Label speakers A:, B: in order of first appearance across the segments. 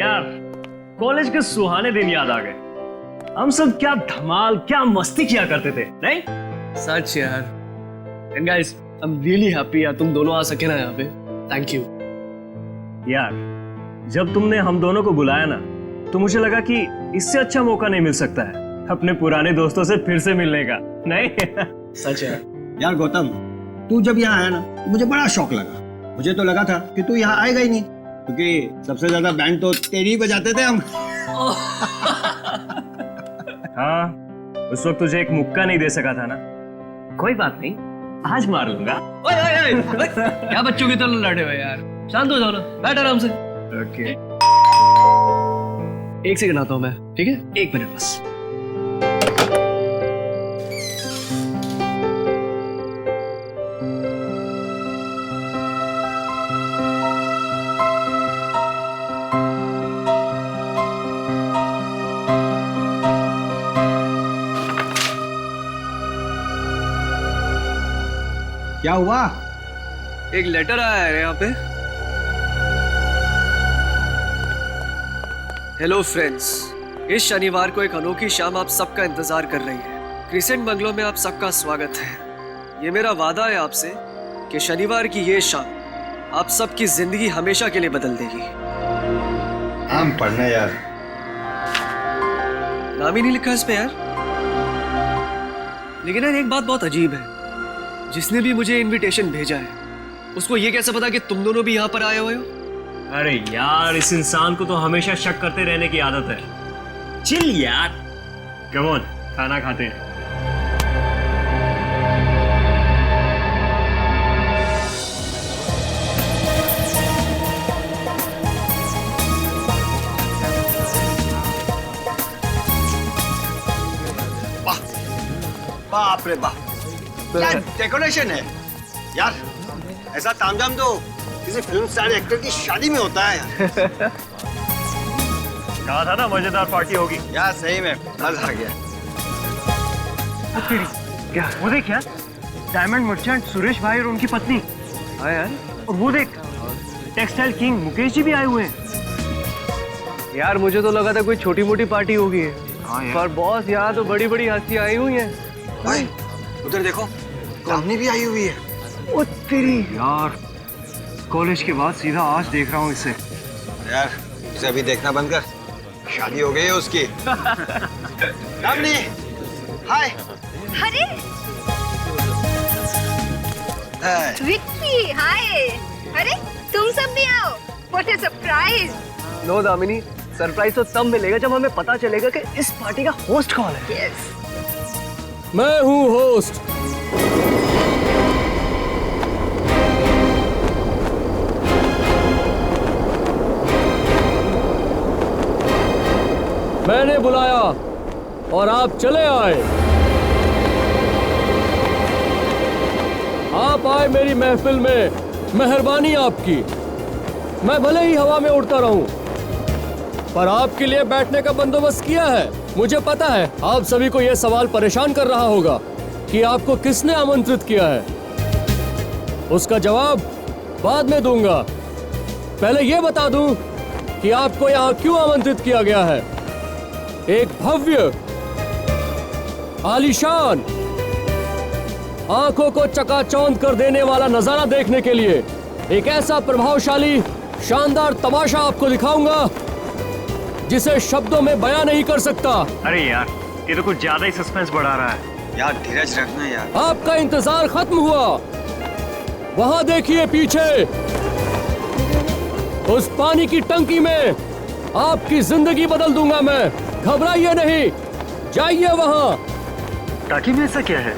A: यार कॉलेज के सुहाने दिन याद आ गए। हम सब क्या धमाल क्या मस्ती किया करते थे, नहीं?
B: सच यार। And guys I am really happy यार तुम दोनों आ सके ना यहाँ पे। थैंक यू
A: यार जब तुमने हम दोनों को बुलाया ना तो मुझे लगा कि इससे अच्छा मौका नहीं मिल सकता है अपने पुराने दोस्तों से फिर से मिलने का, नहीं?
B: सच है
C: यार गौतम, तू जब यहाँ आया ना तो मुझे बड़ा शौक लगा। मुझे तो लगा था कि तू यहाँ आएगा ही नहीं, क्योंकि सबसे ज्यादा बैंड तो तेरी ही बजाते थे हम।
A: हाँ, उस वक्त तुझे एक मुक्का नहीं दे सका था ना। कोई बात नहीं, आज मार लूंगा।
B: ओए ओए ओए क्या बच्चों की तरह लड़े हुए यार, शांत हो जाओ ना, बैठ आराम से।
A: ओके।
B: एक सेकंड आता हूँ मैं, ठीक है? एक मिनट बस।
C: क्या हुआ?
B: एक लेटर आया है यहाँ पे। हेलो फ्रेंड्स, इस शनिवार को एक अनोखी शाम आप सबका इंतजार कर रही है। क्रिसेंट बंगलो में आप सबका स्वागत है। ये मेरा वादा है आपसे कि शनिवार की ये शाम आप सबकी जिंदगी हमेशा के लिए बदल देगी।
C: हम पढ़ना यार।
B: नाम ही नहीं लिखा इस पे यार। लेकिन यार एक बात बहुत अजीब है, जिसने भी मुझे इनविटेशन भेजा है उसको ये कैसे पता कि तुम दोनों भी यहाँ पर आए हुए हो?
A: अरे यार इस इंसान को तो हमेशा शक करते रहने की आदत है। चिल यार। कम ऑन, खाना खाते हैं।
C: बाप रे बाप, क्या डेकोरेशन है यार। ऐसा तामझाम तो किसी फिल्म स्टार एक्टर की शादी में होता है यार।
A: कहा था ना मजेदार पार्टी होगी।
C: यार सही में मजा आ गया।
A: क्या वो देख यार, डायमंड मर्चेंट सुरेश भाई और उनकी पत्नी।
B: हाँ यार।
A: और वो देख, टेक्सटाइल किंग मुकेश जी भी आए हुए हैं।
B: यार मुझे तो लगा था कोई छोटी मोटी पार्टी होगी, पर बॉस यहाँ तो बड़ी बड़ी हस्ती आई हुई हैं।
C: भाई उधर देखो, कंपनी भी आई हुई है।
A: ओ तेरी यार, कॉलेज के बाद सीधा आज देख रहा हूँ इसे।
C: यार उसे अभी देखना बंद कर, शादी हो गई है उसकी। Company hi.
D: अरे विक्की, हाय। अरे तुम सब भी आओ, what a surprise.
B: No Damini, surprise तो तब मिलेगा जब हमें पता चलेगा कि इस पार्टी का होस्ट कौन है।
D: यस,
B: मैं हूँ होस्ट। मैंने बुलाया और आप चले आए। आप आए मेरी महफिल में, मेहरबानी आपकी। मैं भले ही हवा में उड़ता रहूं, पर आपके लिए बैठने का बंदोबस्त किया है। मुझे पता है आप सभी को यह सवाल परेशान कर रहा होगा कि आपको किसने आमंत्रित किया है। उसका जवाब बाद में दूंगा। पहले यह बता दूं कि आपको यहाँ क्यों आमंत्रित किया गया है। एक भव्य, आलीशान, आंखों को चकाचौंध कर देने वाला नजारा देखने के लिए एक ऐसा प्रभावशाली, शानदार तमाशा आपको दिखाऊंगा जिसे शब्दों में बयां नहीं कर सकता।
A: अरे यार, ये तो कुछ ज्यादा ही सस्पेंस बढ़ा रहा है।
C: यार धीरज रखना यार।
B: आपका इंतजार खत्म हुआ। वहां देखिए पीछे, उस पानी की टंकी में आपकी जिंदगी बदल दूंगा मैं। घबराइए नहीं, जाइए वहां।
A: टाकी में ऐसा क्या है?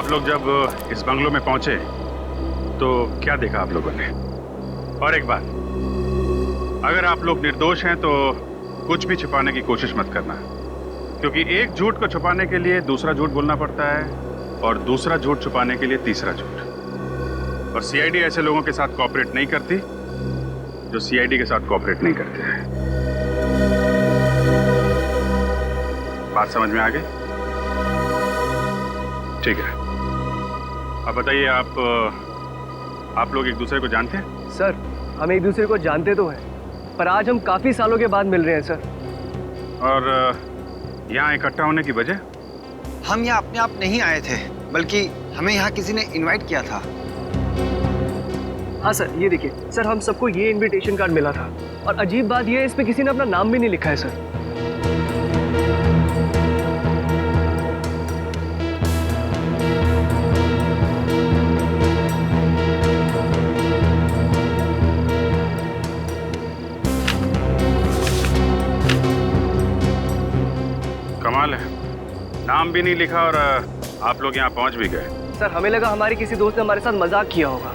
E: लोग जब इस बंगलों में पहुंचे तो क्या देखा आप लोगों ने? और एक बात, अगर आप लोग निर्दोष हैं तो कुछ भी छुपाने की कोशिश मत करना, क्योंकि एक झूठ को छुपाने के लिए दूसरा झूठ बोलना पड़ता है और दूसरा झूठ छुपाने के लिए तीसरा झूठ। और सीआईडी ऐसे लोगों के साथ कोऑपरेट नहीं करती जो सीआईडी के साथ कोऑपरेट नहीं करते हैं। बात समझ में आ गई? ठीक है, अब बताइए, आप लोग एक दूसरे को जानते हैं?
B: सर, हम एक दूसरे को जानते तो हैं, पर आज हम काफी सालों के बाद मिल रहे हैं सर।
E: और यहाँ इकट्ठा होने की वजह?
F: हम यहाँ अपने आप नहीं आए थे, बल्कि हमें यहाँ किसी ने इनवाइट किया था।
B: हाँ सर, ये देखिए सर, हम सबको ये इनविटेशन कार्ड मिला था, और अजीब बात ये है इसमें किसी ने अपना नाम भी नहीं लिखा है सर।
E: कमाल है, नाम भी नहीं लिखा और आप लोग यहाँ पहुँच भी गए।
B: सर, हमें लगा हमारे किसी दोस्त ने हमारे साथ मजाक किया होगा,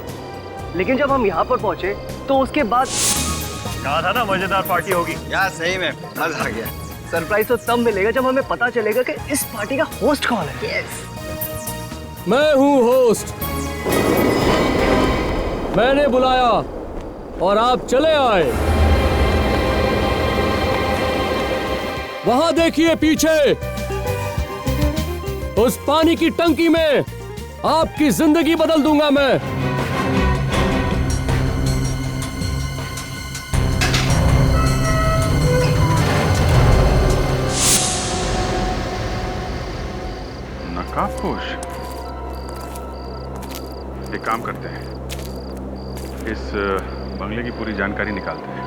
B: लेकिन जब हम यहाँ पर पहुंचे तो उसके बाद
A: कहा था ना मजेदार पार्टी होगी।
F: यार सही में मजा आ गया।
B: सरप्राइज तो तब मिलेगा जब हमें पता चलेगा कि इस पार्टी का होस्ट कौन है।
D: यस।
B: मैं हूँ होस्ट, मैंने बुलाया और आप चले आए। वहां देखिए पीछे, उस पानी की टंकी में आपकी जिंदगी बदल दूंगा मैं।
E: नकाबपोश, एक काम करते हैं, इस बंगले की पूरी जानकारी निकालते हैं।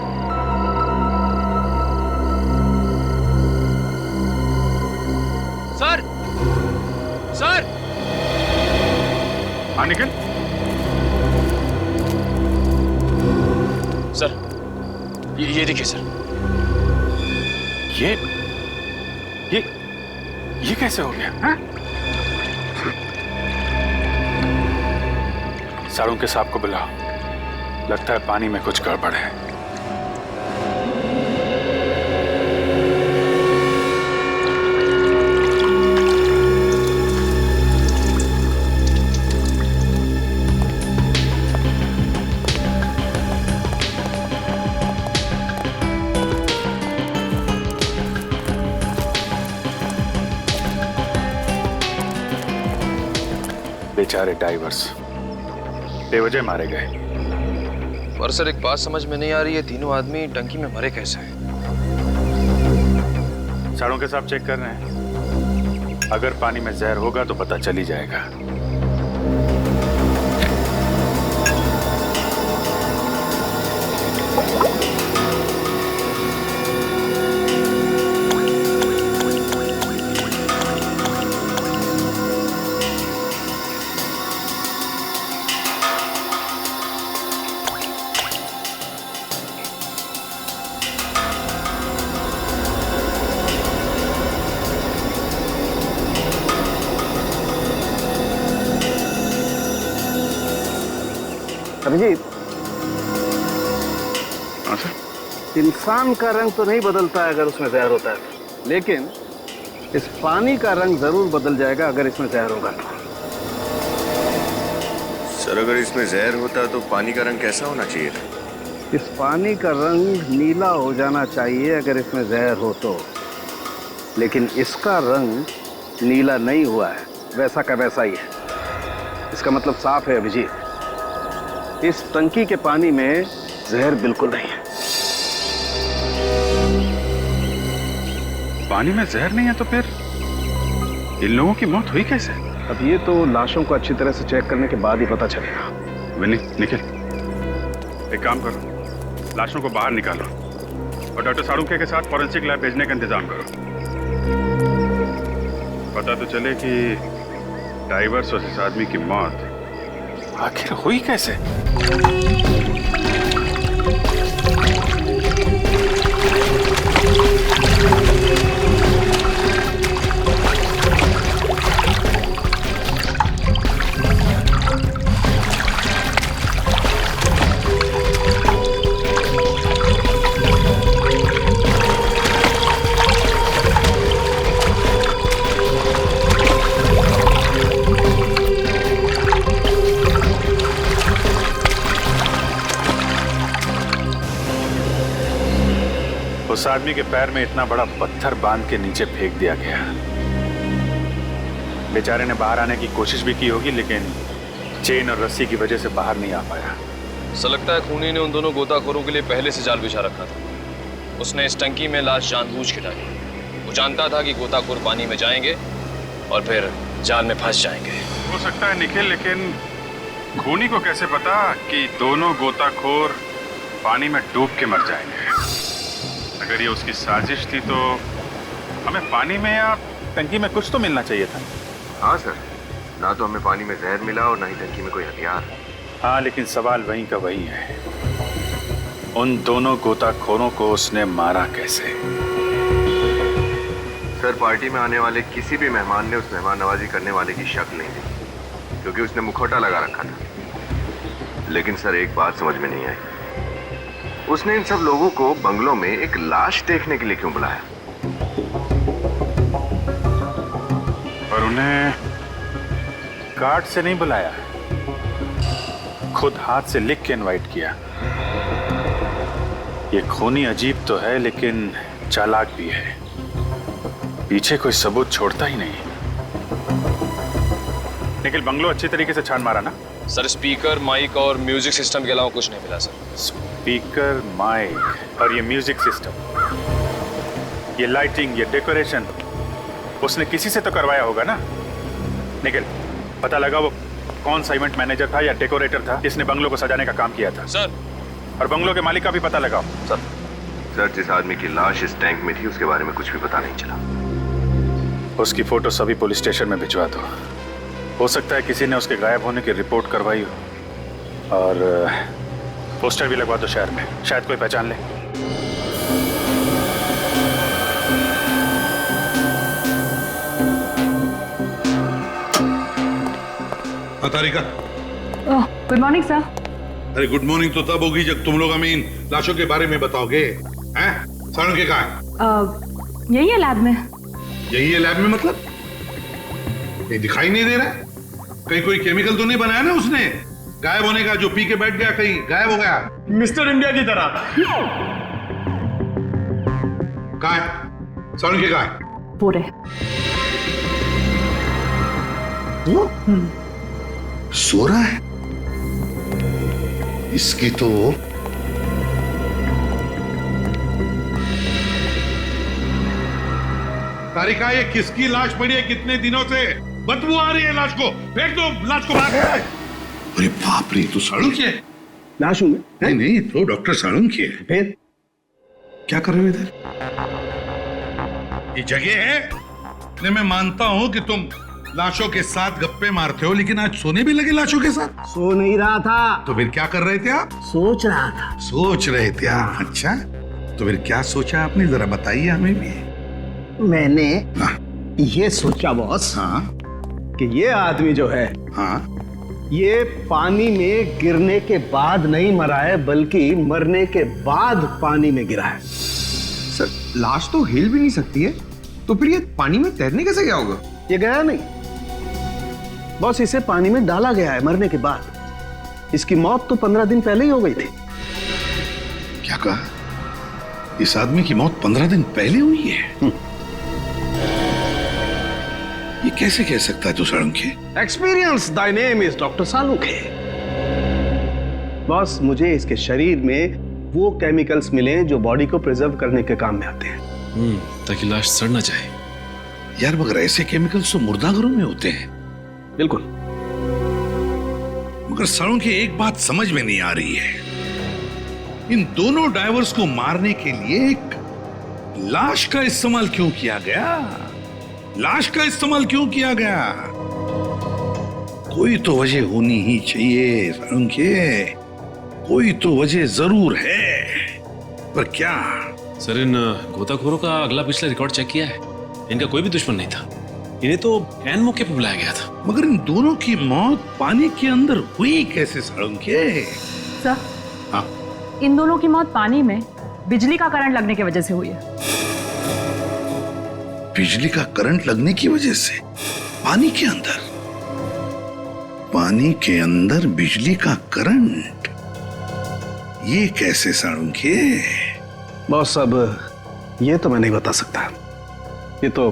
B: सर, सर,
E: हाँ निखिल।
G: सर, ये देखिए सर।
E: ये कैसे हो गया? हाँ? साड़ों के सांप को बुलाओ, लगता है पानी में कुछ गड़बड़ है। बेचारे डाइवर्स बेवजह मारे गए।
G: पर सर, एक बात समझ में नहीं आ रही है, तीनों आदमी टंकी में मरे कैसे हैं?
E: साड़ों के सांप चेक कर रहे हैं, अगर पानी में जहर होगा तो पता चल ही जाएगा।
H: अभिजीत,
E: हाँ सर।
H: इंसान का रंग तो नहीं बदलता है अगर उसमें जहर होता है, लेकिन इस पानी का रंग जरूर बदल जाएगा अगर इसमें जहर होगा।
I: सर, अगर इसमें जहर होता तो पानी का रंग कैसा होना चाहिए था?
H: इस पानी का रंग नीला हो जाना चाहिए अगर इसमें जहर हो तो, लेकिन इसका रंग नीला नहीं हुआ है, वैसा का वैसा ही है। इसका मतलब साफ है अभिजीत, इस टंकी के पानी में जहर बिल्कुल नहीं है।
E: पानी में जहर नहीं है तो फिर इन लोगों की मौत हुई कैसे?
H: अब ये तो लाशों को अच्छी तरह से चेक करने के बाद ही पता चलेगा।
E: विनी, निखिल, एक काम करो, लाशों को बाहर निकालो और डॉक्टर साड़ूके के साथ फॉरेंसिक लैब भेजने का इंतजाम करो। पता तो चले कि डाइवर्स और इस आदमी की मौत आखिर हुई कैसे। उस आदमी के पैर में इतना बड़ा पत्थर बांध के नीचे फेंक दिया गया। बेचारे ने बाहर आने की कोशिश भी की होगी, लेकिन चेन और रस्सी की वजह से बाहर नहीं आ पाया।
G: ऐसा लगता है खूनी ने उन दोनों गोताखोरों के लिए पहले से जाल बिछा रखा था। उसने इस टंकी में लाश जानबूझ के डाली। वो जानता था कि गोताखोर पानी में जाएंगे और फिर जाल में फंस जाएंगे।
E: हो सकता है निखिल, लेकिन खूनी को कैसे पता कि दोनों गोताखोर पानी में डूब के मर जाएंगे? अगर ये उसकी साजिश थी तो हमें पानी में या टंकी में कुछ तो मिलना चाहिए था।
I: हाँ सर, ना तो हमें पानी में जहर मिला और ना ही टंकी में कोई हथियार।
E: हाँ, लेकिन सवाल वहीं का वही है, उन दोनों गोताखोरों को उसने मारा कैसे?
I: सर, पार्टी में आने वाले किसी भी मेहमान ने उस मेहमान नवाजी करने वाले की शक्ल नहीं दी, क्योंकि उसने मुखौटा लगा रखा था। लेकिन सर, एक बात समझ में नहीं आई, उसने इन सब लोगों को बंगलों में एक लाश देखने के लिए क्यों बुलाया?
E: और उन्हें कार्ड से नहीं बुलाया, खुद हाथ से लिख के इनवाइट किया। ये खूनी अजीब तो है, लेकिन चालाक भी है। पीछे कोई सबूत छोड़ता ही नहीं। निखिल, बंगलो अच्छी तरीके से छान मारा ना?
G: सर, स्पीकर, माइक और म्यूजिक सिस्टम के अलावा कुछ नहीं मिला सर।
E: स्पीकर, माइक और ये म्यूजिक सिस्टम, ये लाइटिंग, ये डेकोरेशन उसने किसी से तो करवाया होगा ना? निखिल, पता लगा वो कौन सा इवेंट मैनेजर था या डेकोरेटर था जिसने बंगलो को सजाने का काम किया था?
G: सर,
E: और बंगलो के मालिक का भी पता लगाओ।
I: सर, जिस आदमी की लाश इस टैंक में थी उसके बारे में कुछ भी पता नहीं चला।
E: उसकी फोटो सभी पुलिस स्टेशन में भिजवा दो। हो सकता है किसी ने उसके गायब होने की रिपोर्ट करवाई हो। और पोस्टर भी लगवा दो शहर में, शायद कोई पहचान ले।
J: तारिका,
K: गुड मॉर्निंग सर।
J: अरे गुड मॉर्निंग तो तब होगी जब तुम लोग हमें इन लाशों के बारे में बताओगे। हैं? सारण के कहाँ है?
K: यही है लैब में।
J: यही है लैब में? मतलब ये दिखाई नहीं दे रहा है। कहीं कोई केमिकल तो नहीं बनाया ना उसने गायब होने का, जो पी के बैठ गया कहीं गायब हो गया?
A: मिस्टर इंडिया की तरह।
J: कहाँ है सारण के? कहाँ है?
K: पूरे
J: वो सो रहा है। इसकी तो तारिका, ये किसकी लाश पड़ी है? कितने दिनों से बदबू आ रही है लाश को। फेंक दो लाश को बाहर। अरे बाप रे, तो साड़ू की है
C: लाश हूं मैं?
J: नहीं, तो डॉक्टर साड़ू की है।
C: फिर
J: क्या कर रहे हो इधर? ये जगह है? नहीं, मैं मानता हूं कि तुम लाशों के साथ गप्पे मारते हो, लेकिन आज सोने भी लगे लाशों के साथ?
C: सो नहीं रहा था।
J: तो फिर क्या कर रहे थे आप?
C: सोच रहा था।
J: सोच रहे थे आप? अच्छा, तो फिर क्या सोचा आपने, जरा बताइए हमें भी।
C: मैंने
J: हाँ।
C: ये सोचा बॉस,
J: हाँ
C: कि ये आदमी जो है,
J: हाँ,
C: ये पानी में गिरने के बाद नहीं मरा है, बल्कि मरने के बाद पानी में गिरा है।
F: सर, लाश तो हिल भी नहीं सकती है, तो फिर ये पानी में तैरने कैसे गया होगा?
C: ये गया नहीं बॉस, इसे पानी में डाला गया है मरने के बाद। इसकी मौत तो 15 दिन पहले ही हो गई थी।
J: क्या कहा? इस आदमी की मौत 15 दिन पहले हुई है? ये कैसे कह सकता है तू Salunkhe?
C: Experience Dai name is doctor Salunkhe. Boss, मुझे इसके शरीर में वो केमिकल्स मिले जो बॉडी को प्रिजर्व करने के काम में आते हैं।
B: ताकि लाश सड़ ना जाए।
J: यार, मगर ऐसे केमिकल्स तो मुर्दाघरों में होते हैं।
C: बिल्कुल।
J: मगर साळुंखे, एक बात समझ में नहीं आ रही है, इन दोनों डाइवर्स को मारने के लिए एक लाश का इस्तेमाल क्यों किया गया? लाश का इस्तेमाल क्यों किया गया? कोई तो वजह होनी ही चाहिए साळुंखे, कोई तो वजह जरूर है, पर क्या?
B: सर, इन गोताखोरों का अगला पिछला रिकॉर्ड चेक किया है। इनका कोई भी दुश्मन नहीं था। इन्हें तो ऐन मौके पर बुलाया गया था।
J: मगर इन दोनों की मौत पानी के अंदर हुई कैसे साळुंखे?
K: सर,
J: हाँ,
K: इन दोनों की मौत पानी में बिजली का करंट लगने की वजह से हुई है।
J: बिजली का करंट लगने की वजह से पानी के अंदर? पानी के अंदर बिजली का करंट? ये कैसे साळुंखे?
C: बॉस, अब
H: ये तो मैं नहीं बता सकता, ये तो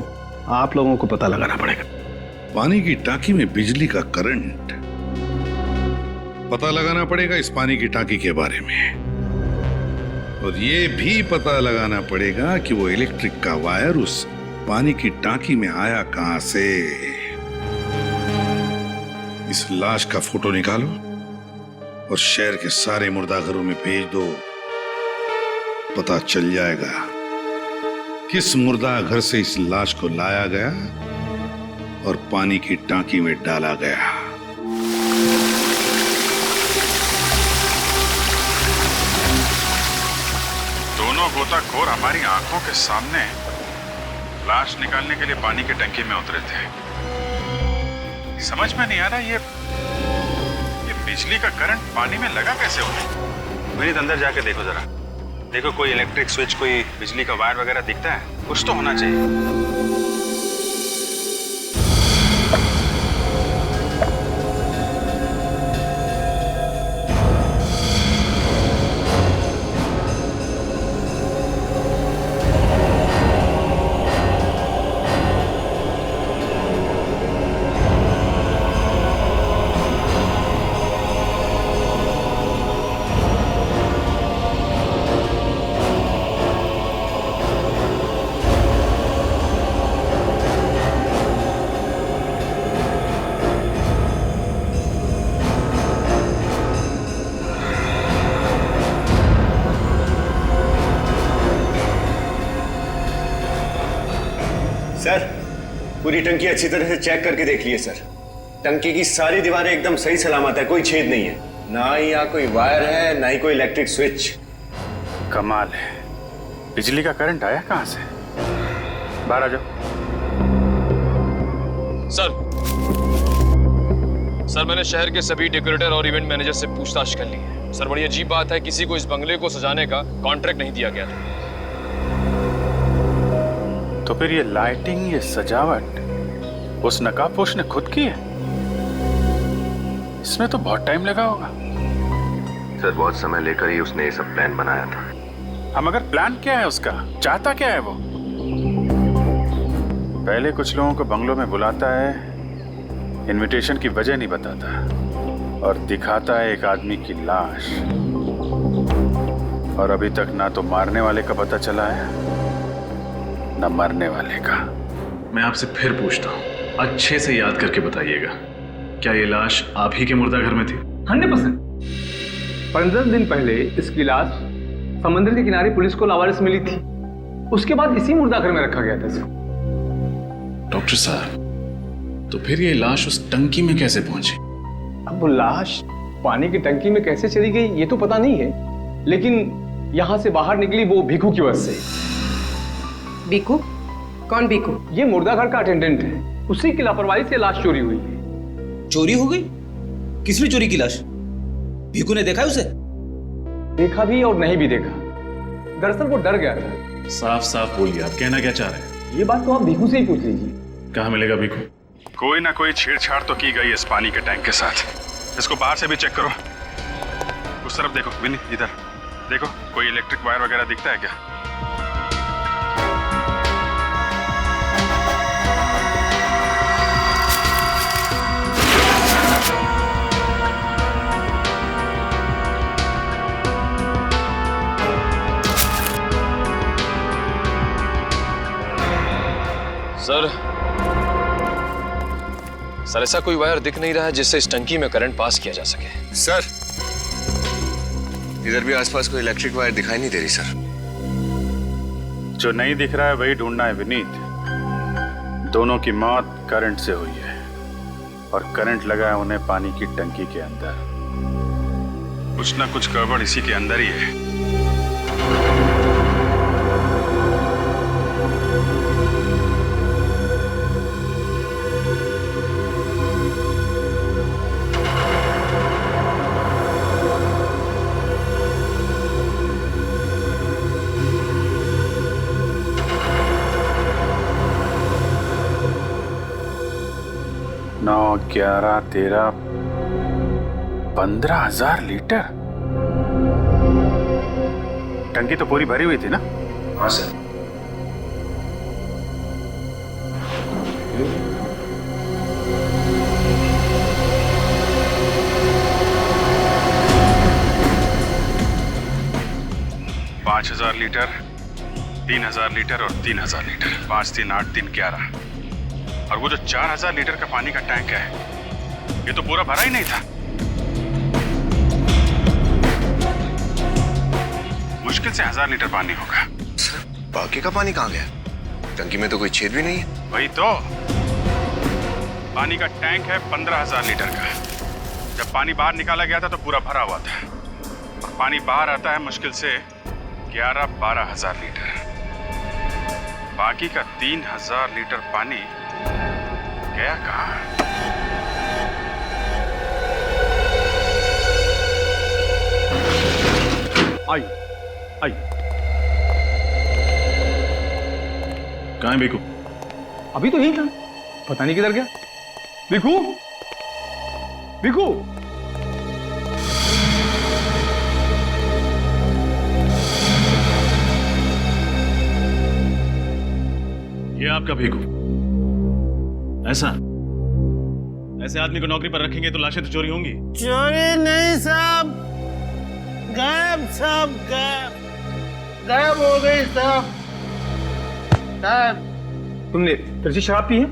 H: आप लोगों को पता लगाना पड़ेगा।
J: पानी की टांकी में बिजली का करंट, पता लगाना पड़ेगा इस पानी की टांकी के बारे में, और ये भी पता लगाना पड़ेगा कि वो इलेक्ट्रिक का वायर उस पानी की टांकी में आया कहां से। इस लाश का फोटो निकालो और शहर के सारे मुर्दाघरों में भेज दो। पता चल जाएगा किस मुर्दाघर से इस लाश को लाया गया और पानी की टांकी में डाला गया।
E: दोनों गोताखोर हमारी आंखों के सामने लाश निकालने के लिए पानी की टंकी में उतरे थे। समझ में नहीं आ रहा ये बिजली का करंट पानी में लगा कैसे हो। विनीत अंदर जाके देखो जरा, देखो कोई इलेक्ट्रिक स्विच, कोई बिजली का वायर वगैरह दिखता है? कुछ तो होना चाहिए।
L: सर, पूरी टंकी अच्छी तरह से चेक करके देख लिए सर। टंकी की सारी दीवारें एकदम सही सलामत है, कोई छेद नहीं है, ना ही यहाँ कोई वायर है ना ही कोई इलेक्ट्रिक स्विच।
E: कमाल है, बिजली का करंट आया कहां से? बाहर आ जाओ।
G: सर मैंने शहर के सभी डेकोरेटर और इवेंट मैनेजर से पूछताछ कर ली है। सर बड़ी अजीब बात है, किसी को इस बंगले को सजाने का कॉन्ट्रैक्ट नहीं दिया गया था।
E: तो फिर ये लाइटिंग, ये सजावट उस नकाबपोश ने खुद की है? इसमें तो बहुत टाइम लगा होगा।
I: सर बहुत समय लेकर ही उसने ये सब प्लान बनाया था।
E: हम अगर प्लान क्या है उसका, चाहता क्या है वो? पहले कुछ लोगों को बंगलों में बुलाता है, इनविटेशन की वजह नहीं बताता और दिखाता है एक आदमी की लाश, और अभी तक ना तो मारने वाले का पता चला है न मरने वाले का।
M: मैं आपसे फिर पूछता हूँ, अच्छे से याद करके बताइएगा, क्या ये लाश आप ही के मुर्दाघर में थी?
B: 100%। 15 दिन पहले इसकी लाश समुद्र के किनारे पुलिस को लावारिस मिली थी, उसके बाद इसी मुर्दाघर में रखा गया था इसको।
M: डॉक्टर साहब, तो फिर ये लाश उस टंकी में कैसे पहुंची?
B: अब वो लाश पानी की टंकी में कैसे चली गई ये तो पता नहीं है, लेकिन यहां से बाहर निकली वो भीखू की वजह से।
N: भीखू? कौन भीखू?
B: ये मुर्दाघर का अटेंडेंट है, उसी की लापरवाही से लाश चोरी हुई है।
O: चोरी हो गई? किसने चोरी की लाश? भीखू ने देखा है उसे?
B: देखा भी और नहीं भी देखा, दरअसल वो डर गया था।
M: साफ साफ बोलिए, आप कहना क्या चाह रहे हैं?
B: ये बात तो आप भीखू से ही पूछ लीजिए।
M: कहाँ मिलेगा भीखू?
E: कोई ना कोई छेड़छाड़ तो की गई इस पानी के टैंक के साथ। इसको बाहर से भी चेक करो। उस तरफ देखो विनी, इधर देखो, कोई इलेक्ट्रिक वायर वगैरह दिखता है क्या?
G: सर ऐसा कोई वायर दिख नहीं रहा है जिससे इस टंकी में करंट पास किया जा सके।
I: सर इधर भी आसपास कोई इलेक्ट्रिक वायर दिखाई नहीं दे रही सर।
E: जो नहीं दिख रहा है वही ढूंढना है विनीत। दोनों की मौत करंट से हुई है और करंट लगा है उन्हें पानी की टंकी के अंदर। कुछ ना कुछ गड़बड़ इसी के अंदर ही है। नौ 11 13 15,000 लीटर। टंकी तो पूरी भरी हुई थी ना?
I: हाँ सर।
E: पाँच 5,000 लीटर, 3,000 लीटर और 3,000 लीटर, 5 3 8 3 11। और वो जो 4,000 लीटर का पानी का टैंक है, ये तो पूरा भरा ही नहीं था। मुश्किल से 1,000 लीटर पानी होगा।
I: सर, बाकी का पानी कहाँ गया? टंकी में तो कोई छेद भी नहीं है।
E: वही तो, पानी का टैंक है 15,000 लीटर का। जब पानी बाहर निकाला गया था तो पूरा भरा हुआ था, और पानी बाहर आता है मुश्किल से 11-12,000 लीटर। बाकी का 3,000 लीटर पानी गया कहाँ?
M: आई कहाँ है बीकू?
O: अभी तो यही था, पता नहीं किधर गया। बीकू, बीकू,
M: ये आपका भीखू। ऐसा ऐसे आदमी को नौकरी पर रखेंगे तो लाशें तो चोरी होंगी।
P: चोरी नहीं साहब, गायब साहब, गायब हो गई साहब।
O: तुमने तरसी शराब पी है?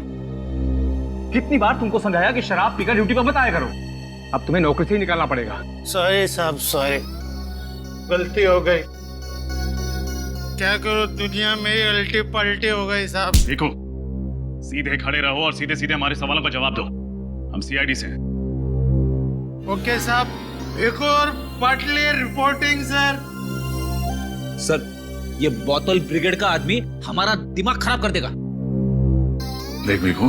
O: कितनी बार तुमको समझाया कि शराब पीकर ड्यूटी पर मत आया करो। अब तुम्हें नौकरी से ही निकालना पड़ेगा।
P: सॉरी साहब, सॉरी, गलती हो गई। क्या करो, दुनिया में उल्टी पलटी हो गई साहब।
M: देखो, सीधे खड़े रहो और सीधे सीधे हमारे सवालों का जवाब दो। हम सीआईडी से हैं।
P: ओके साहब, एक और पटली रिपोर्टिंग सर।
O: सर, ये बोतल ब्रिगेड का आदमी हमारा दिमाग खराब कर देगा।
M: देख भीखू,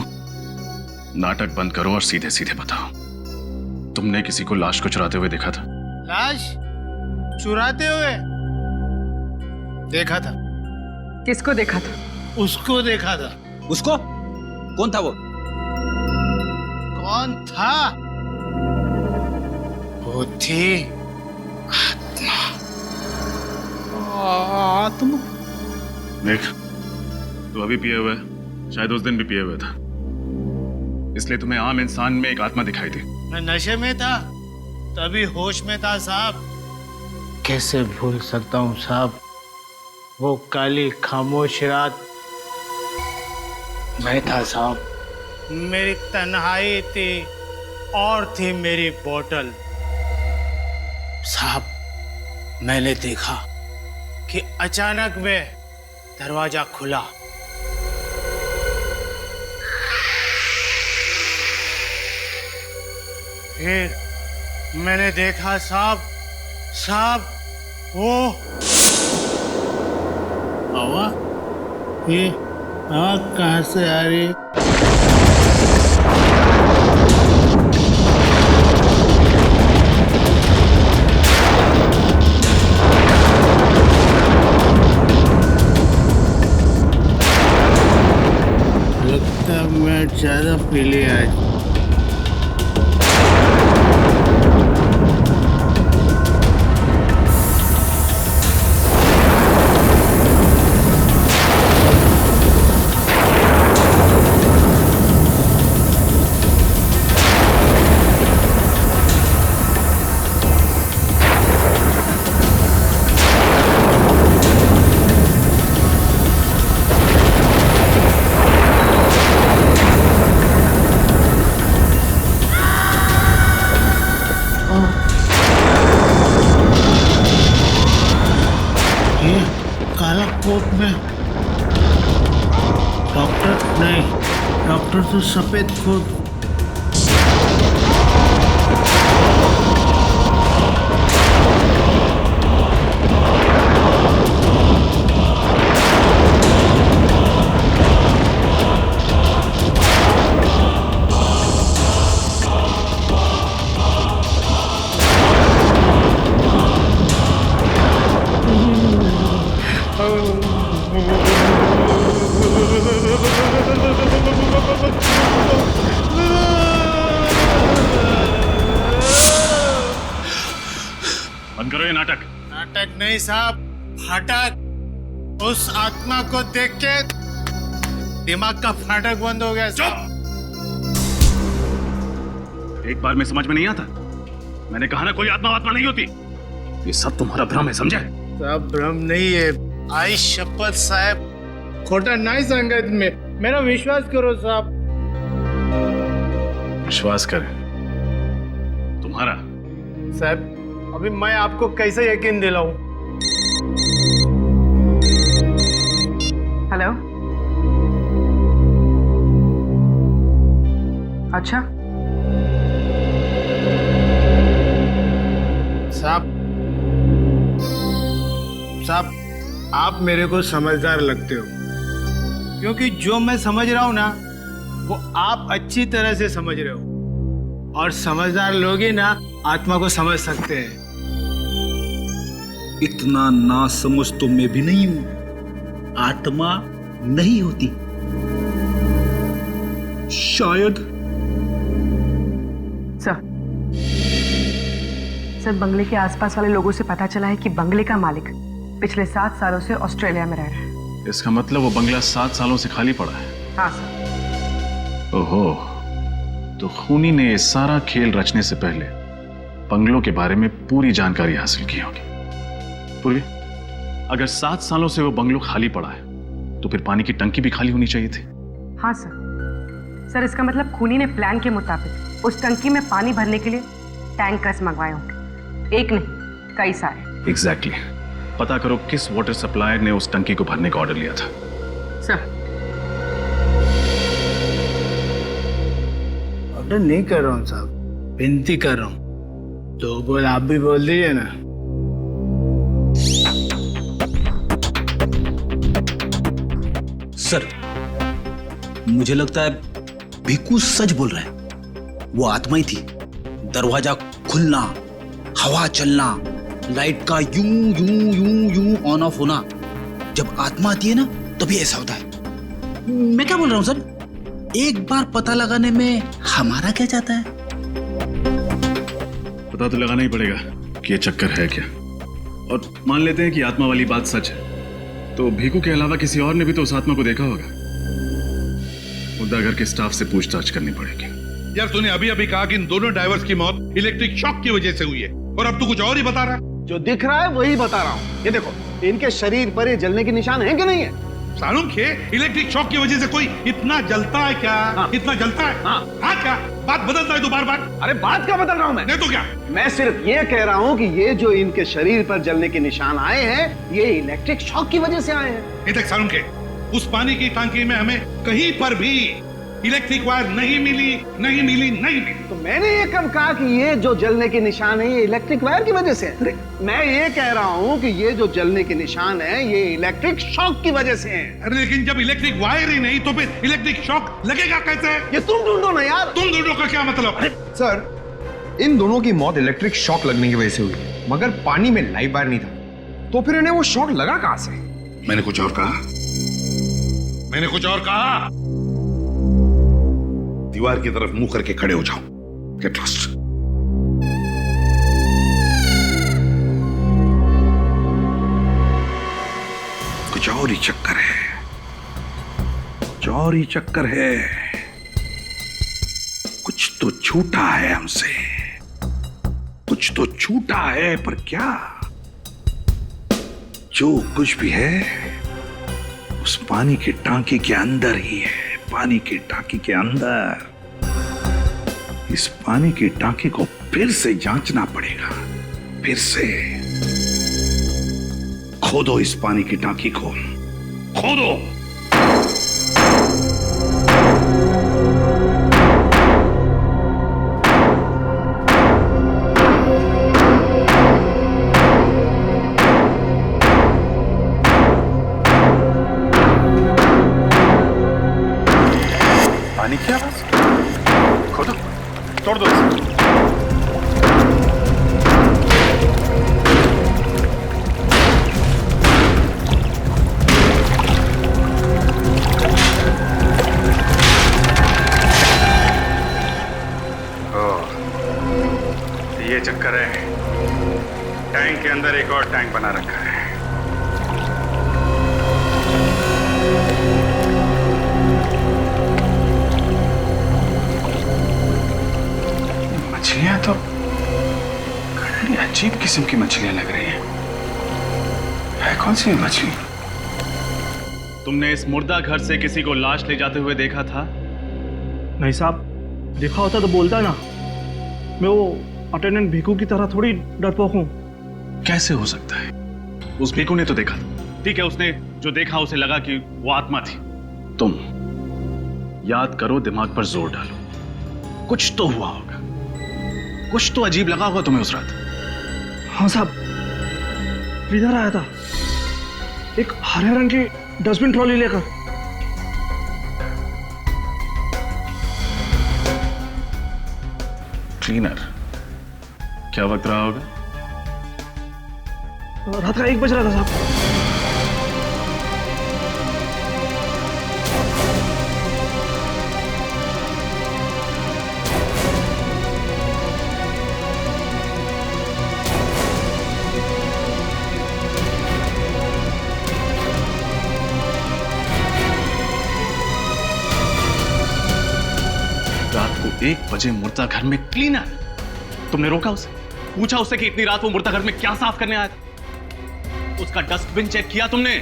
M: नाटक बंद करो और सीधे सीधे बताओ, तुमने किसी को लाश को चुराते हुए देखा था?
P: लाश चुराते हुए देखा था।
K: किसको देखा था?
P: उसको देखा था।
O: उसको? कौन था वो?
P: कौन था? वो थी आत्मा।
M: देख, तू अभी पिए हुए, शायद उस दिन भी पिए हुए था, इसलिए तुम्हें आम इंसान में एक आत्मा दिखाई दी।
P: मैं नशे में था, तभी होश में था साहब। कैसे भूल सकता हूँ साहब, वो काली खामोश रात मैं था साहब। मेरी तन्हाई थी और थी मेरी बोतल साहब। मैंने देखा कि अचानक में दरवाजा खुला। फिर मैंने देखा साहब वो हवा, ये आग कहाँ से आ रही? लगता है मैं ज्यादा पी लिया आज। काला कोट में डॉक्टर नहीं, डॉक्टर तो सफेद कोट।
M: बंद करो ये नाटक।
P: नाटक नहीं साहब, हटक। उस आत्मा को देख के दिमाग का फाटक बंद हो गया साहब।
M: एक बार में समझ में नहीं आता। मैंने कहा ना कोई आत्मा नहीं होती। ये सब तुम्हारा भ्रम है, समझे?
P: साहब भ्रम नहीं है, आई शपथ साहब खोटा नहीं संगत में, मेरा विश्वास करो साहब।
M: विश्वास करें तुम्हारा?
P: साहब अभी मैं आपको कैसे यकीन दिलाऊं?
N: हेलो, अच्छा
P: साहब आप मेरे को समझदार लगते हो, क्योंकि जो मैं समझ रहा हूं ना वो आप अच्छी तरह से समझ रहे हो, और समझदार लोग ही ना आत्मा को समझ सकते हैं।
J: इतना ना समझ तो मैं भी नहीं हूं। आत्मा नहीं होती, शायद।
N: सर बंगले के आसपास वाले लोगों से पता चला है कि बंगले का मालिक पिछले 7 सालों से ऑस्ट्रेलिया में रह रहा है।
M: इसका मतलब वो बंगला 7 सालों से खाली पड़ा है?
N: हाँ सर।
M: ओहो, तो खूनी ने ये सारा खेल रचने से पहले बंगलों के बारे में पूरी जानकारी हासिल की होगी। पूर्वी, अगर 7 सालों से वो बंगलो खाली पड़ा है तो फिर पानी की टंकी भी खाली होनी चाहिए थी।
N: हाँ सर, इसका मतलब खूनी ने प्लान के मुताबिक उस टंकी में पानी भरने के लिए टैंकर्स मंगवाए होंगे, एक नहीं कई सारे।
M: एग्जैक्टली। पता करो किस वाटर सप्लायर ने उस टंकी को भरने का ऑर्डर लिया था।
N: सर
P: ऑर्डर नहीं कर रहा हूँ साहब, विनती कर रहा हूँ। तो बोल आप भी बोल दीजिए ना।
J: सर मुझे लगता है भिक्कू सच बोल रहा है। वो आत्मा ही थी। दरवाजा खुलना, हवा चलना, लाइट का यूं यूं यूं यूं ऑन ऑफ होना, जब आत्मा आती है ना तभी ऐसा होता है। मैं क्या बोल रहा हूं सर, एक बार पता लगाने में हमारा क्या जाता है?
M: पता तो लगाना ही पड़ेगा कि ये चक्कर है क्या। और मान लेते हैं कि आत्मा वाली बात सच है, तो भीकू के अलावा किसी और ने भी तो उस आत्मा को देखा होगा। मुद्दा घर के स्टाफ से पूछताछ करनी पड़ेगी।
J: यार तूने अभी अभी कहा कि इन दोनों ड्राइवर्स की मौत इलेक्ट्रिक शॉक की वजह से हुई है, और अब तू कुछ और ही बता रहा है।
L: जो दिख रहा है वही बता रहा हूँ। ये देखो, इनके शरीर पर ये जलने के निशान हैं कि नहीं है?
J: सालूम खे, इलेक्ट्रिक शॉक की वजह से कोई इतना जलता है क्या? हाँ। इतना जलता है? हाँ क्या बात बदलता है तो बार बार?
L: अरे बात क्या बदल रहा हूँ मैं?
J: नहीं तो क्या?
L: मैं सिर्फ ये कह रहा हूँ कि ये जो इनके शरीर पर जलने के निशान आए हैं, ये इलेक्ट्रिक शॉक की वजह से आए हैं।
J: देख सालूम खे, उस पानी की टांकी में हमें कहीं पर भी इलेक्ट्रिक वायर नहीं मिली।
L: तो मैंने ये कब कहा कि ये जो जलने के निशान है ये इलेक्ट्रिक वायर की वजह से है? मैं ये कह रहा हूँ कि ये जो जलने के निशान है ये इलेक्ट्रिक शॉक की वजह से है।
J: अरे लेकिन जब इलेक्ट्रिक वायर ही नहीं तो फिर इलेक्ट्रिक शॉक लगेगा कैसे?
L: ये तुम ढूंढो ना यार।
J: तुम ढूंढो का क्या मतलब?
F: सर इन दोनों की मौत इलेक्ट्रिक शॉक लगने की वजह से हुई, मगर पानी में लाइव वायर नहीं था, तो फिर इन्हें वो शॉक लगा कहां से?
J: मैंने कुछ और कहा। दीवार की तरफ मुंह करके खड़े हो जाओ। Get lost. कुछ और ही चक्कर है, कुछ तो छूटा है हमसे, कुछ तो छूटा है, पर क्या? जो कुछ भी है उस पानी की टांकी के अंदर ही है। पानी की टांकी के अंदर। इस पानी की टांकी को फिर से जांचना पड़ेगा। फिर से खोदो, इस पानी की टांकी को खोदो।
E: पानी की आवाज? खोदो, तोड़ दो इसे। ये चक्कर है, टैंक के अंदर एक और टैंक बना रखा है।
J: अजीब किस्म की मछलियां लग रही हैं। है कौन सी मछली?
M: तुमने इस मुर्दा घर से किसी को लाश ले जाते हुए देखा था?
O: नहीं साहब, देखा होता तो बोलता ना। मैं वो अटेंडेंट भीखू की तरह थोड़ी डरपोक हूँ।
M: कैसे हो सकता है? उस भीखू ने तो देखा था। ठीक है, उसने जो देखा उसे लगा कि वो आत्मा थी। तुम याद करो, दिमाग पर जोर डालो। कुछ तो हुआ होगा, कुछ तो अजीब लगा होगा तुम्हें उस रात।
O: हाँ साहब, क्लीनर आया था एक हरे रंग की डस्टबिन ट्रॉली लेकर।
M: क्लीनर? क्या वक्त रहा होगा?
O: रात का 1 बज रहा था साहब।
M: रात को 1 बजे मुर्दा घर में क्लीनर? तुमने रोका उसे? पूछा उससे कि इतनी रात वो मुर्दा घर में क्या साफ करने आया था? उसका डस्टबिन चेक किया तुमने?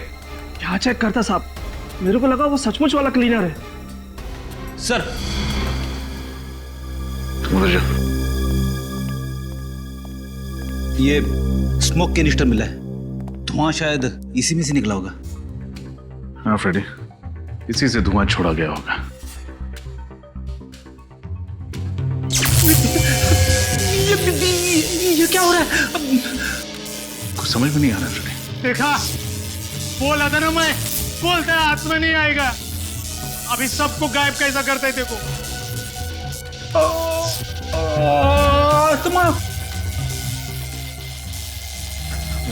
O: क्या चेक करता साहब, मेरे को लगा वो सचमुच वाला क्लीनर है।
M: सर,
Q: ये स्मोक कैनिस्टर मिला है, धुआं शायद इसी में से निकला होगा।
M: हाँ फ्रेडी, इसी से धुआं छोड़ा गया होगा।
P: ये क्या हो रहा है?
M: कुछ समझ में नहीं आ रहा फ्रेडी।
P: देखा, बोला था ना मैं, बोलता है हाथ में नहीं आएगा। अभी सबको गायब कैसा करते थे को।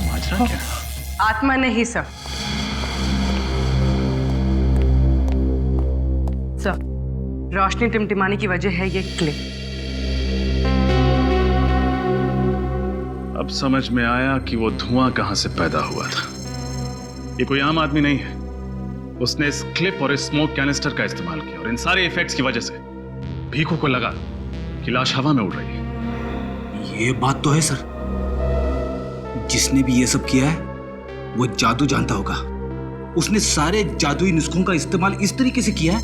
M: माजरा क्या?
N: आत्मा नहीं सर। सर, रोशनी टिमटिमाने की वजह है ये क्लिप।
M: अब समझ में आया कि वो धुआं कहां से पैदा हुआ था। ये कोई आम आदमी नहीं है। उसने इस क्लिप और इस स्मोक कैनिस्टर का इस्तेमाल किया और इन सारे इफेक्ट्स की वजह से भीखू को लगा कि लाश हवा में उड़ रही है।
Q: ये बात तो है सर, जिसने भी ये सब किया है वो जादू जानता होगा। उसने सारे जादुई नुस्खों का इस्तेमाल इस तरीके से किया है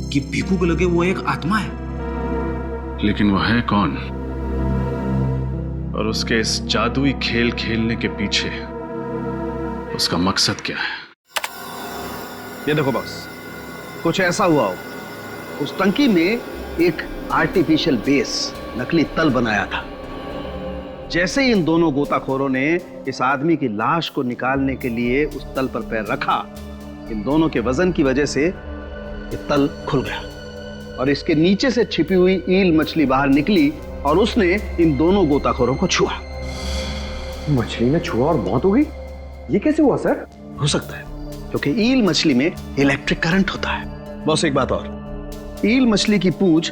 Q: कि भीखू को लगे वो एक आत्मा है।
M: लेकिन वो है कौन? और उसके इस जादुई खेल खेलने के पीछे उसका मकसद क्या है?
H: ये देखो बॉस, कुछ ऐसा हुआ हो। उस टंकी में एक आर्टिफिशियल बेस, नकली तल बनाया था। जैसे ही इन दोनों गोताखोरों ने इस आदमी की लाश को निकालने के लिए उस तल पर पैर रखा, इन दोनों के वजन की वजह से ये तल खुल गया और इसके नीचे से छिपी हुई ईल मछली बाहर निकली और उसने इन दोनों गोताखोरों को छुआ।
F: मछली ने छुआ और मौत हो गई? ये कैसे हुआ सर?
H: हो सकता है क्योंकि ईल मछली में इलेक्ट्रिक करंट होता है। बस एक बात और, ईल मछली की पूंछ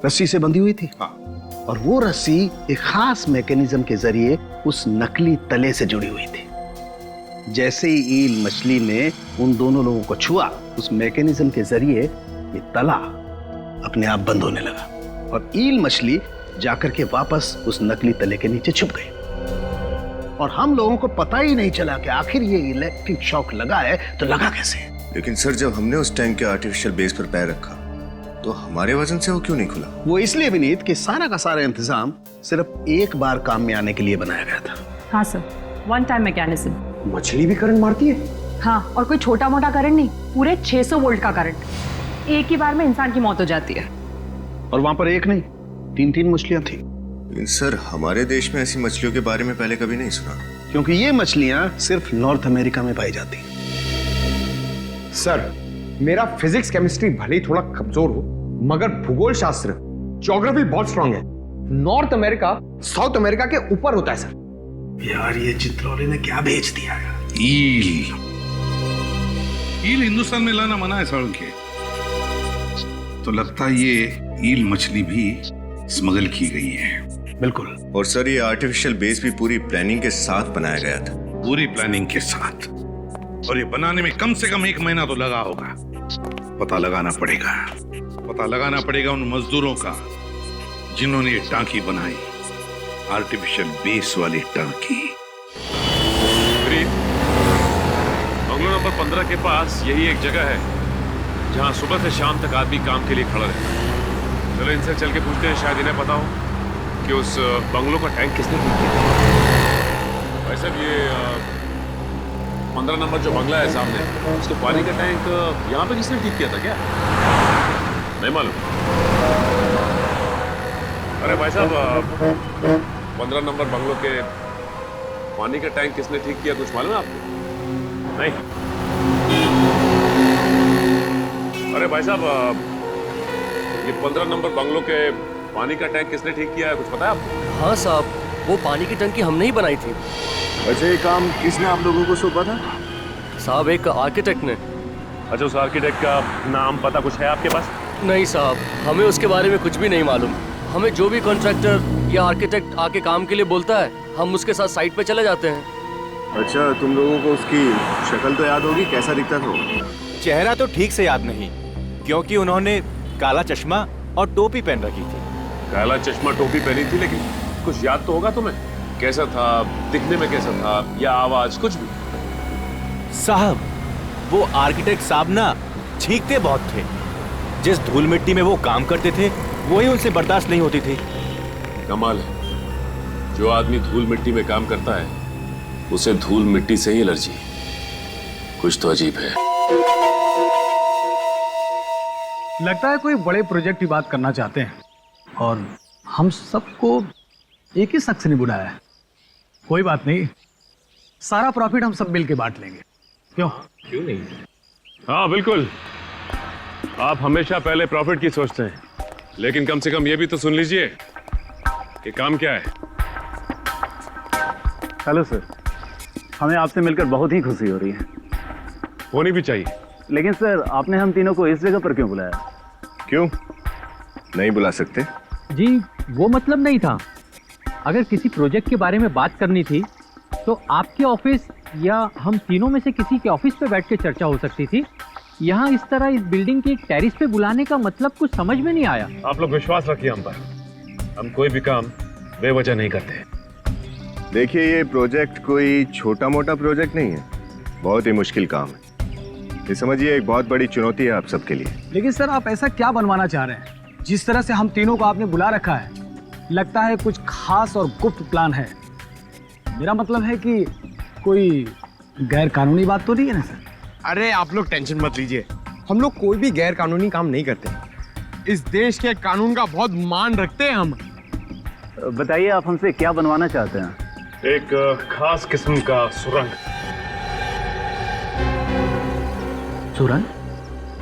H: रस्सी से बंधी हुई थी। और वो रस्सी एक खास मैकेनिज्म के जरिए उस नकली तले से जुड़ी हुई थी। जैसे ही ईल मछली ने उन दोनों लोगों को छुआ, उस मैकेनिज्म के जरिए ये तला अपने आप बंद होने लगा और ईल मछली जाकर के वापस उस नकली तले के नीचे छुप गई। और हम लोगों को पता ही नहीं चला कि आखिर ये इलेक्ट्रिक शॉक लगा है तो लगा कैसे।
I: लेकिन सर, जब हमने उस टैंक के आर्टिफिशियल बेस पर पैर रखा तो हमारे वजन से वो क्यों नहीं खुला?
H: वो इसलिए विनीत कि सारा का सारा इंतजाम सिर्फ एक बार काम में आने के लिए बनाया गया था।
K: हाँ सर, वन टाइम मैकेनिज्म।
F: मछली भी करंट मारती है?
K: हाँ, और कोई छोटा मोटा करंट नहीं, पूरे 600 वोल्ट का करंट। एक ही बार में इंसान की मौत हो जाती है।
H: और वहां पर एक नहीं, 3-3 मछलियां थी।
I: लेकिन सर, हमारे देश में ऐसी मछलियों के बारे में पहले कभी नहीं सुना।
H: क्योंकि ये मछलियां सिर्फ नॉर्थ अमेरिका में पाई जाती हैं।
F: सर, मेरा फिजिक्स केमिस्ट्री भले ही थोड़ा कमजोर हो, मगर भूगोल शास्त्र, ज्योग्राफी बहुत स्ट्रांग है। नॉर्थ अमेरिका साउथ अमेरिका के ऊपर होता है सर।
P: यार, ये चित्रौली ने क्या भेज दिया है?
J: ईल हिंदुस्तान में लाना मना है सर के। तो लगता है ये ईल मछली भी स्मगल की गई है।
H: बिल्कुल।
I: और सर, ये आर्टिफिशियल बेस भी पूरी प्लानिंग के साथ बनाया गया था।
J: पूरी प्लानिंग के साथ। और ये बनाने में कम से कम 1 महीना तो लगा होगा। पता लगाना पड़ेगा उन मजदूरों का जिन्होंने ये टांकी बनाई। आर्टिफिशियल बेस वाली टंकी।
R: बंगलो नंबर 15 के पास यही एक जगह है जहां सुबह से शाम तक आदमी काम के लिए खड़ा रहता है। चलो इनसे चल के पूछते हैं, शायद इन्हें पता हो कि उस बंगलो का टैंक किसने ठीक किया। भाई साहब, ये 15 नंबर जो बंगला है सामने, उसके पानी का टैंक यहाँ पे किसने ठीक किया था क्या? नहीं मालूम। अरे भाई साहब, 15 नंबर बंगलो के पानी का टैंक किसने ठीक किया, कुछ मालूम है आपको? नहीं। अरे भाई साहब, ये 15 नंबर बंगलो के पानी का टैंक किसने ठीक किया है, कुछ पता है आपको?
B: हाँ साहब, वो पानी की टंकी हमने ही बनाई थी।
L: वैसे ये काम किसने आप लोगों को सौंपा था?
B: साहब, एक आर्किटेक्ट ने।
R: अच्छा, उस आर्किटेक्ट का नाम पता कुछ है आपके पास?
B: नहीं साहब, हमें उसके बारे में कुछ भी नहीं मालूम। हमें जो भी कॉन्ट्रैक्टर या आर्किटेक्ट आके काम के लिए बोलता है, हम उसके साथ साइट पे चले जाते हैं।
L: अच्छा, तुम लोगों को उसकी शक्ल तो याद होगी, कैसा दिखता था वो?
O: चेहरा तो ठीक से याद नहीं, क्योंकि उन्होंने काला चश्मा और टोपी पहन रखी थी।
R: काला चश्मा टोपी पहनी थी, लेकिन कुछ याद तो होगा तुम्हें? कैसा था, दिखने में कैसा था, या आवाज, कुछ भी?
O: साहब, वो आर्किटेक्ट साहब ना छींकते बहुत थे। जिस धूल मिट्टी में वो काम करते थे, वही उनसे बर्दाश्त नहीं होती थी।
R: कमाल है, जो आदमी धूल मिट्टी में काम करता है उसे धूल मिट्टी से ही एलर्जी। कुछ तो अजीब है।
P: लगता है कोई बड़े प्रोजेक्ट की बात करना चाहते हैं और हम सबको एक ही शख्स ने बुलाया है। कोई बात नहीं, सारा प्रॉफिट हम सब मिल के बांट लेंगे। क्यों नहीं?
R: हाँ बिल्कुल, आप हमेशा पहले प्रॉफिट की सोचते हैं, लेकिन कम से कम ये भी तो सुन लीजिए कि काम क्या है।
O: हेलो सर, हमें आपसे मिलकर बहुत ही खुशी हो रही है।
R: होनी भी चाहिए।
O: लेकिन सर, आपने हम तीनों को इस जगह पर क्यों बुलाया?
L: क्यों नहीं बुला सकते?
S: जी, वो मतलब नहीं था। अगर किसी प्रोजेक्ट के बारे में बात करनी थी तो आपके ऑफिस या हम तीनों में से किसी के ऑफिस पे बैठ के चर्चा हो सकती थी। यहाँ इस तरह इस बिल्डिंग के एक टेरिस पे बुलाने का मतलब कुछ समझ में नहीं आया।
R: आप लोग विश्वास रखिए हम पर, हम कोई भी काम बेवजह नहीं करते।
L: देखिए, ये प्रोजेक्ट कोई छोटा मोटा प्रोजेक्ट नहीं है, बहुत ही मुश्किल काम है। ये समझिए एक बहुत बड़ी चुनौती है आप सबके लिए।
P: लेकिन सर, आप ऐसा क्या बनवाना चाह रहे हैं? जिस तरह से हम तीनों को आपने बुला रखा है, लगता है कुछ खास और गुप्त प्लान है। मेरा मतलब है कि कोई गैर कानूनी बात तो नहीं है ना सर?
F: अरे आप लोग टेंशन मत लीजिए, हम लोग कोई भी गैर कानूनी काम नहीं करते। इस देश के कानून का बहुत मान रखते हैं हम।
O: बताइए, आप हमसे क्या बनवाना चाहते हैं?
R: एक खास किस्म का सुरंग।
P: सुरंग?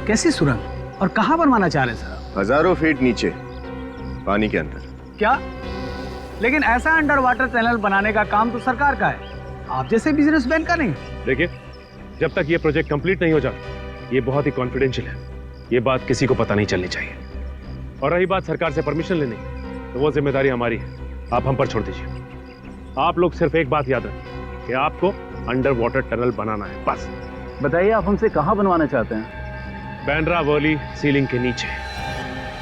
P: कैसी सुरंग और कहाँ बनवाना चाह रहे हैं सर?
L: हजारों फीट नीचे पानी के अंदर।
P: क्या? लेकिन ऐसा अंडर वाटर टनल बनाने का काम तो सरकार का है, आप जैसे बिजनेसमैन का नहीं।
R: देखिए, जब तक ये प्रोजेक्ट कंप्लीट नहीं हो जाता, ये बहुत ही कॉन्फिडेंशियल है, ये बात किसी को पता नहीं चलनी चाहिए। और रही बात सरकार से परमिशन लेने की, तो वो जिम्मेदारी हमारी है, आप हम पर छोड़ दीजिए। आप लोग सिर्फ एक बात याद रखें कि आपको अंडर वाटर टनल बनाना है, बस।
O: बताइए, आप हमसे कहाँ बनवाना चाहते हैं?
R: बैंड्रा वैली सीलिंग के नीचे।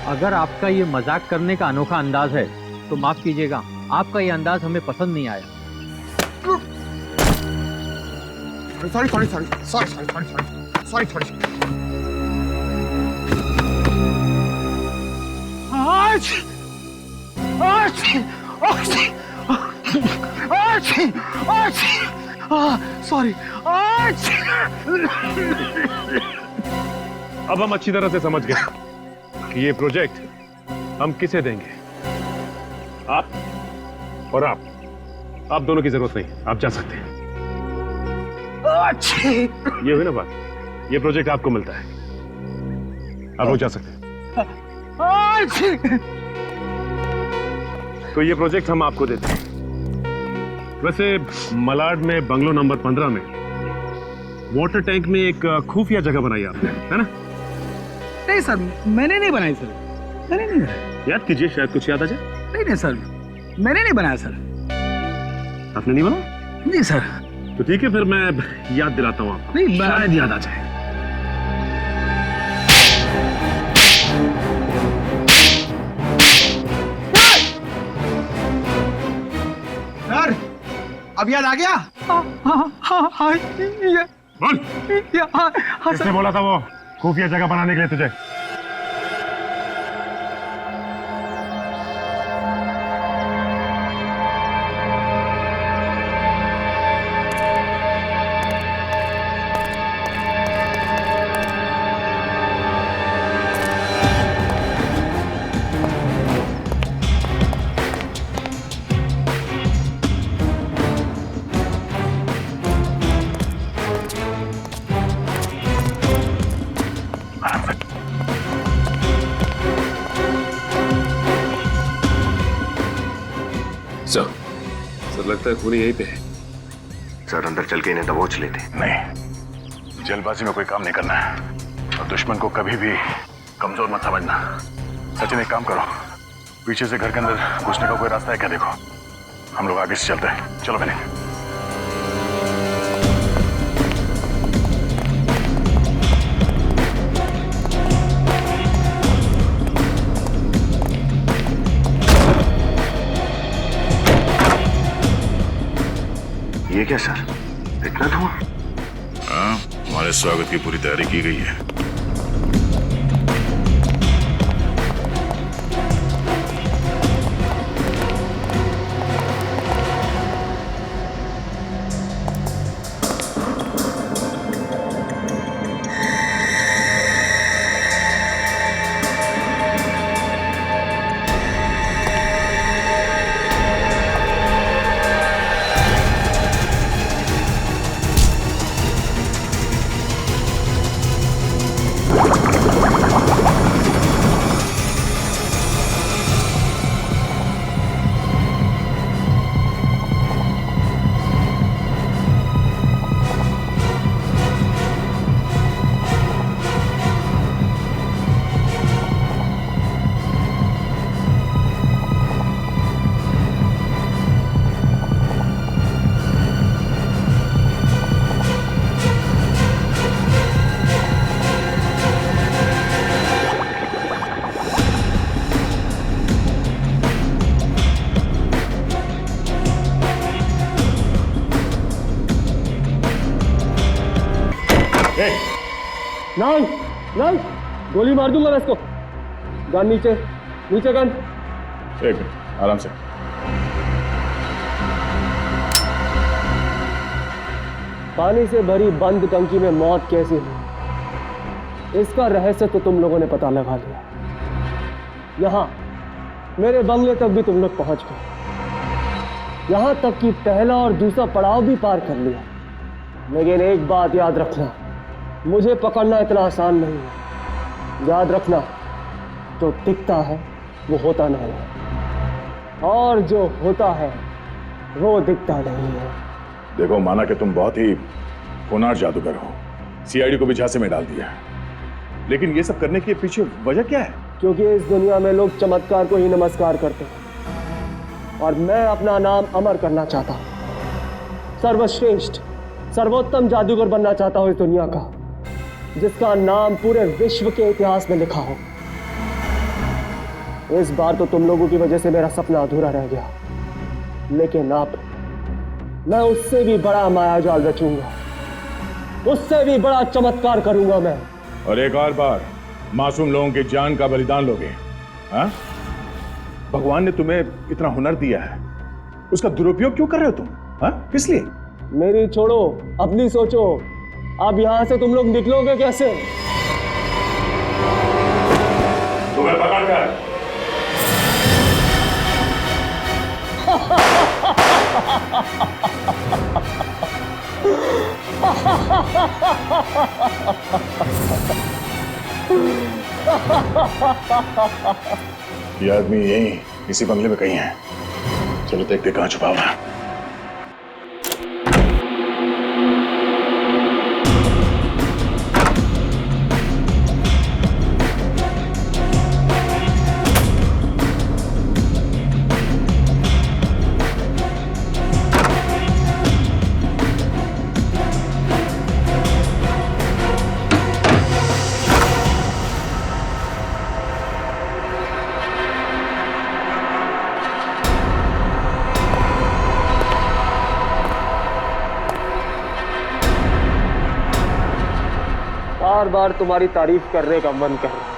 S: अगर आपका ये मजाक करने का अनोखा अंदाज है तो माफ कीजिएगा, आपका ये अंदाज हमें पसंद नहीं आया।
F: सॉरी।
P: सॉरी।
R: अब हम अच्छी तरह से समझ गए कि ये प्रोजेक्ट हम किसे देंगे। आप और आप दोनों की जरूरत नहीं, आप जा सकते हैं। ये हुई ना बात, ये प्रोजेक्ट आपको मिलता है, आप लोग जा सकते हैं। तो ये प्रोजेक्ट हम आपको देते हैं। वैसे मलाड में बंगलो नंबर 15 में वाटर टैंक में एक खुफिया जगह बनाई आपने, है ना?
P: नहीं सर, मैंने नहीं बनाई सर, मैंने नहीं बनाई।
R: याद कीजिए, शायद कुछ याद आ जाए।
P: नहीं सर, मैंने नहीं बनाया सर।
R: आपने नहीं बनाया?
P: नहीं सर।
R: तो ठीक है, फिर मैं याद दिलाता हूँ आपको,
P: नहीं,
R: शायद याद आ जाए।
F: सर अब याद आ गया?
R: बोल किसने बोला था वो खुफिया जगह बनाने के लिए तुझे?
I: सर लगता है खूनी यहीं पे है। सर अंदर चल के इन्हें दबोच लेते।
J: नहीं, जल्दबाजी में कोई काम नहीं करना है और दुश्मन को कभी भी कमजोर मत समझना। सचिन एक काम करो, पीछे से घर के अंदर घुसने का कोई रास्ता है क्या देखो, हम लोग आगे से चलते हैं। चलो बने।
I: ये क्या सर, इतना धुआं?
J: हाँ, हमारे स्वागत की पूरी तैयारी की गई है।
B: नहीं नहीं, गोली मार दूंगा मैं इसको। गन नीचे, नीचे गन।
J: एक मिनट, आराम से।
B: पानी से भरी बंद टंकी में मौत कैसे हुई, इसका रहस्य तो तुम लोगों ने पता लगा लिया। यहां मेरे बंगले तक भी तुम लोग पहुंच गए, यहां तक कि पहला और दूसरा पड़ाव भी पार कर लिया। लेकिन एक बात याद रखना, मुझे पकड़ना इतना आसान नहीं है। याद रखना, जो दिखता है वो होता नहीं है, और जो होता है वो दिखता नहीं है।
J: देखो, माना कि तुम बहुत ही होनहार जादूगर हो, सीआईडी को भी झांसे में डाल दिया, लेकिन ये सब करने के पीछे वजह क्या है?
B: क्योंकि इस दुनिया में लोग चमत्कार को ही नमस्कार करते हैं, और मैं अपना नाम अमर करना चाहता हूं। सर्वश्रेष्ठ, सर्वोत्तम जादूगर बनना चाहता हूं इस दुनिया का, जिसका नाम पूरे विश्व के इतिहास में लिखा हो। इस बार तो तुम लोगों की वजह से मेरा सपना अधूरा रह गया, लेकिन अब मैं उससे भी बड़ा मायाजाल रचूंगा, उससे भी बड़ा चमत्कार करूंगा मैं।
J: और एक और बार मासूम लोगों की जान का बलिदान लोगे? हाँ? भगवान ने तुम्हें इतना हुनर दिया है, उसका दुरुपयोग क्यों कर रहे हो तुम? हाँ? किस लिए?
B: मेरी छोड़ो, अपनी सोचो। अब यहां से तुम लोग निकलोगे कैसे?
J: तुम्हें पकड़कर। ये आदमी यहीं इसी बंगले में कहीं है। चलो देखते कहां छुपा हुआ है।
B: बार बार तुम्हारी तारीफ करने का मन कर रहा है।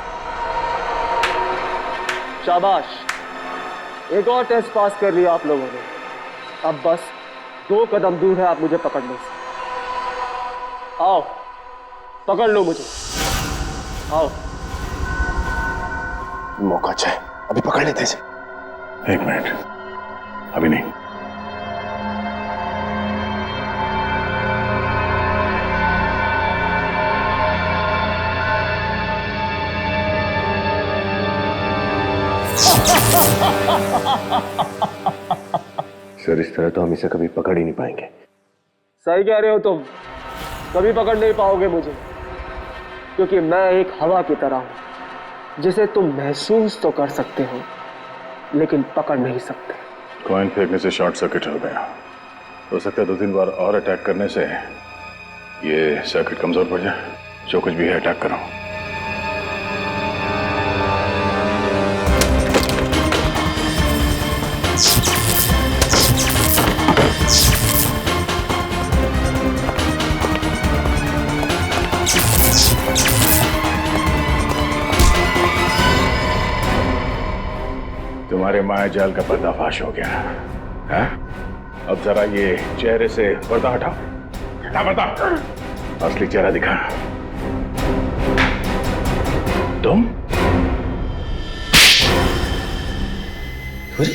B: शाबाश, एक और टेस्ट पास कर लिया आप लोगों ने। अब बस 2 कदम दूर है आप मुझे पकड़ने से। आओ, पकड़ लो मुझे, आओ।
L: मौका अच्छा है, अभी पकड़ लेते हैं।
M: 1 मिनट, अभी नहीं।
L: सर, इस तरह तो हम इसे कभी पकड़ ही नहीं पाएंगे।
B: सही कह रहे हो तुम, कभी पकड़ नहीं पाओगे मुझे, क्योंकि मैं एक हवा की तरह हूं जिसे तुम महसूस तो कर सकते हो लेकिन पकड़ नहीं सकते।
M: कॉइन फेंकने से शॉर्ट सर्किट हो गया। हो सकता है 2-3 बार और अटैक करने से ये सर्किट कमजोर पड़ जाए। जो कुछ भी है अटैक करो। तुम्हारे माया जाल का पर्दाफाश हो गया है? अब जरा ये चेहरे से पर्दा हटाओ। हटा पर्दा, असली चेहरा दिखा। तुम?
R: अरे,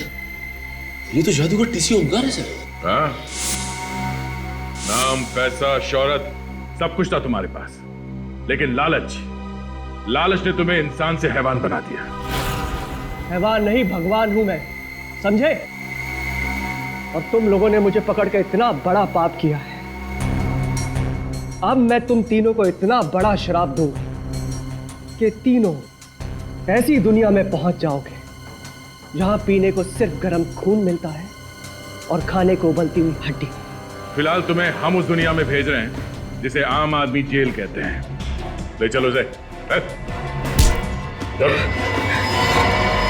R: ये तो जादूगर टीसी ओमकार है सर।
J: हाँ? नाम, पैसा, शौहरत सब कुछ था तुम्हारे पास, लेकिन लालच ने तुम्हें इंसान से हैवान बना दिया।
B: हैवान नहीं, भगवान हूं मैं, समझे? अब तुम लोगों ने मुझे पकड़ के इतना बड़ा पाप किया है। अब मैं तुम तीनों को इतना बड़ा श्राप दूंगा कि तीनों ऐसी दुनिया में पहुंच जाओगे जहां पीने को सिर्फ गर्म खून मिलता है और खाने को उबलती हुई हड्डी।
J: फिलहाल तुम्हें हम उस दुनिया में भेज रहे हैं जिसे आम आदमी जेल कहते हैं। ले चलो जय।